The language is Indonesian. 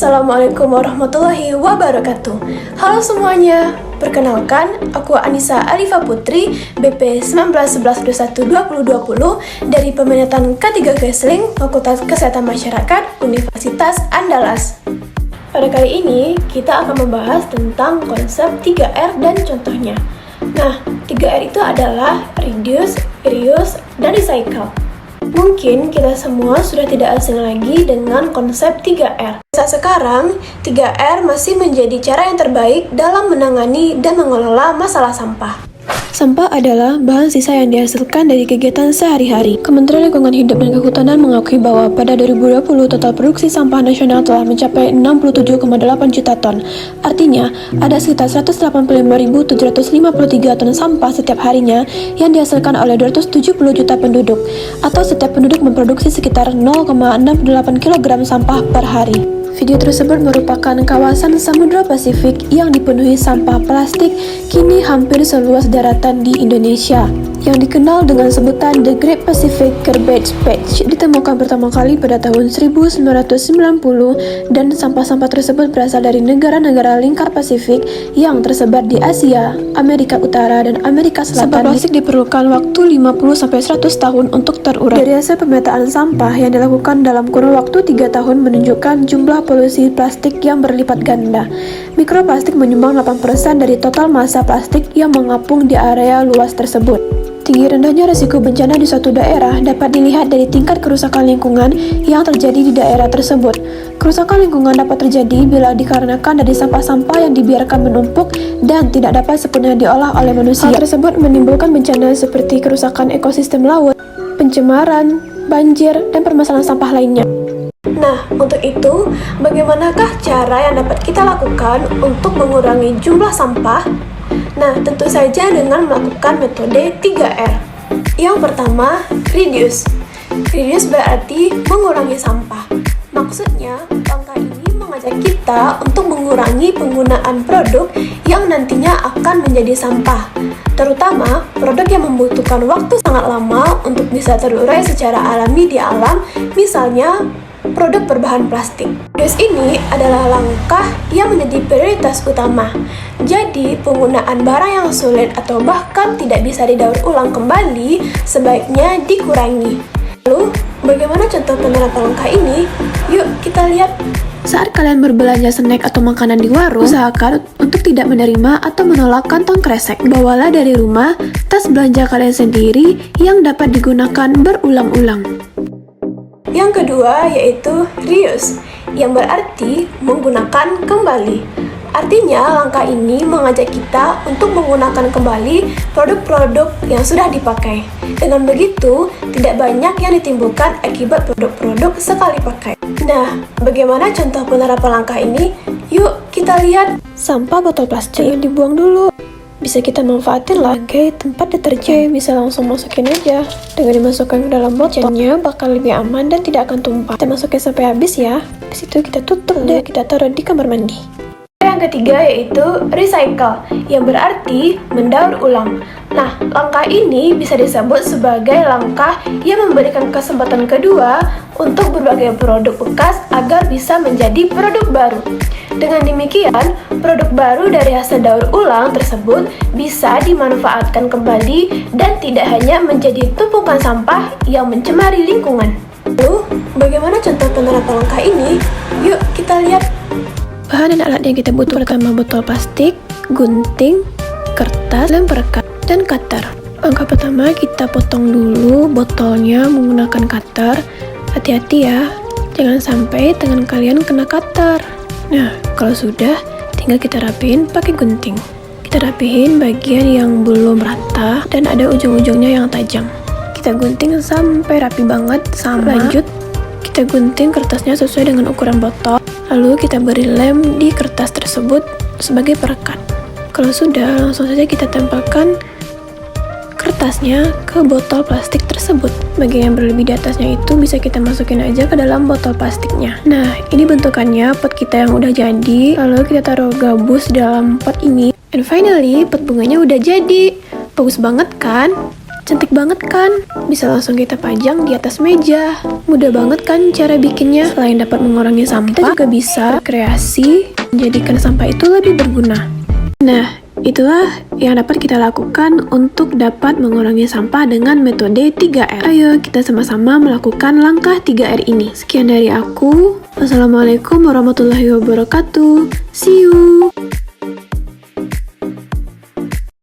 Assalamualaikum warahmatullahi wabarakatuh. Halo semuanya, perkenalkan aku Anissa Alifa Putri, BP 1911212020 dari Peminatan K3 Kesling, Fakultas Kesehatan Masyarakat, Universitas Andalas. Pada kali ini, kita akan membahas tentang konsep 3R dan contohnya. Nah, 3R itu adalah reduce, reuse, dan recycle. Mungkin kita semua sudah tidak asing lagi dengan konsep 3R. Saat sekarang, 3R masih menjadi cara yang terbaik dalam menangani dan mengelola masalah sampah. Sampah adalah bahan sisa yang dihasilkan dari kegiatan sehari-hari. Kementerian Lingkungan Hidup dan Kehutanan mengakui bahwa pada 2020 total produksi sampah nasional telah mencapai 67,8 juta ton. Artinya, ada sekitar 185.753 ton sampah setiap harinya yang dihasilkan oleh 270 juta penduduk, atau setiap penduduk memproduksi sekitar 0,68 kg sampah per hari. Video tersebut merupakan kawasan Samudra Pasifik yang dipenuhi sampah plastik kini hampir seluas daratan di Indonesia, yang dikenal dengan sebutan The Great Pacific Garbage Patch. Ditemukan pertama kali pada tahun 1990 dan sampah-sampah tersebut berasal dari negara-negara lingkar Pasifik yang tersebar di Asia, Amerika Utara, dan Amerika Selatan. Sampah plastik diperlukan waktu 50-100 tahun untuk terurai. Dari hasil pemetaan sampah yang dilakukan dalam kurun waktu 3 tahun menunjukkan jumlah polusi plastik yang berlipat ganda. Mikroplastik menyumbang 8% dari total massa plastik yang mengapung di area luas tersebut. Tinggi rendahnya risiko bencana di suatu daerah dapat dilihat dari tingkat kerusakan lingkungan yang terjadi di daerah tersebut. Kerusakan lingkungan dapat terjadi bila dikarenakan dari sampah-sampah yang dibiarkan menumpuk dan tidak dapat sepenuhnya diolah oleh manusia. Hal tersebut menimbulkan bencana seperti kerusakan ekosistem laut, pencemaran, banjir, dan permasalahan sampah lainnya. Nah, untuk itu, bagaimanakah cara yang dapat kita lakukan untuk mengurangi jumlah sampah? Nah, tentu saja dengan melakukan metode 3R. Yang pertama, reduce. Reduce berarti mengurangi sampah. Maksudnya, langkah ini mengajak kita untuk mengurangi penggunaan produk yang nantinya akan menjadi sampah, terutama produk yang membutuhkan waktu sangat lama untuk bisa terurai secara alami di alam, misalnya produk berbahan plastik. Reduce ini adalah langkah yang menjadi prioritas utama. Jadi, penggunaan barang yang sulit atau bahkan tidak bisa didaur ulang kembali sebaiknya dikurangi. Lalu, bagaimana contoh penerapan langkah ini? Yuk kita lihat. Saat kalian berbelanja snack atau makanan di warung, usahakan untuk tidak menerima atau menolak kantong kresek. Bawalah dari rumah tas belanja kalian sendiri yang dapat digunakan berulang-ulang. Yang kedua yaitu reuse, yang berarti menggunakan kembali. Artinya, langkah ini mengajak kita untuk menggunakan kembali produk-produk yang sudah dipakai. Dengan begitu, tidak banyak yang ditimbulkan akibat produk-produk sekali pakai. Nah, bagaimana contoh penerapan langkah ini? Yuk kita lihat. Sampah botol plastik yang dibuang dulu. Bisa kita manfaatin sebagai tempat deterjen. Bisa langsung masukin aja. Dengan dimasukkan ke dalam botolnya bakal lebih aman dan tidak akan tumpah. Kita masukin sampai habis ya. Habis itu kita tutup deh, kita taruh di kamar mandi. Yang ketiga yaitu recycle, yang berarti mendaur ulang. Nah, langkah ini bisa disebut sebagai langkah yang memberikan kesempatan kedua untuk berbagai produk bekas agar bisa menjadi produk baru. Dengan demikian, produk baru dari hasil daur ulang tersebut bisa dimanfaatkan kembali dan tidak hanya menjadi tumpukan sampah yang mencemari lingkungan. Lalu, bagaimana contoh penerapan langkah ini? Yuk kita lihat. Bahan dan alat yang kita butuh pertama botol plastik, gunting, kertas, lem perekat, dan cutter. Langkah pertama kita potong dulu botolnya menggunakan cutter. Hati-hati ya, jangan sampai tangan kalian kena cutter. Nah, kalau sudah, tinggal kita rapihin pakai gunting. Kita rapihin bagian yang belum rata dan ada ujung-ujungnya yang tajam. Kita gunting sampai rapi banget sama. Lanjut, kita gunting kertasnya sesuai dengan ukuran botol. Lalu kita beri lem di kertas tersebut sebagai perekat. Kalau sudah, langsung saja kita tempelkan kertasnya ke botol plastik tersebut. Bagian yang berlebih di atasnya itu bisa kita masukin aja ke dalam botol plastiknya. Nah, ini bentukannya pot kita yang udah jadi. Lalu kita taruh gabus dalam pot ini. And finally, pot bunganya udah jadi. Bagus banget kan? Cantik banget kan? Bisa langsung kita pajang di atas meja. Mudah banget kan cara bikinnya? Selain dapat mengurangi sampah, kita juga bisa berkreasi menjadikan sampah itu lebih berguna. Nah, itulah yang dapat kita lakukan untuk dapat mengurangi sampah dengan metode 3R. Ayo kita sama-sama melakukan langkah 3R ini. Sekian dari aku. Wassalamualaikum warahmatullahi wabarakatuh. See you!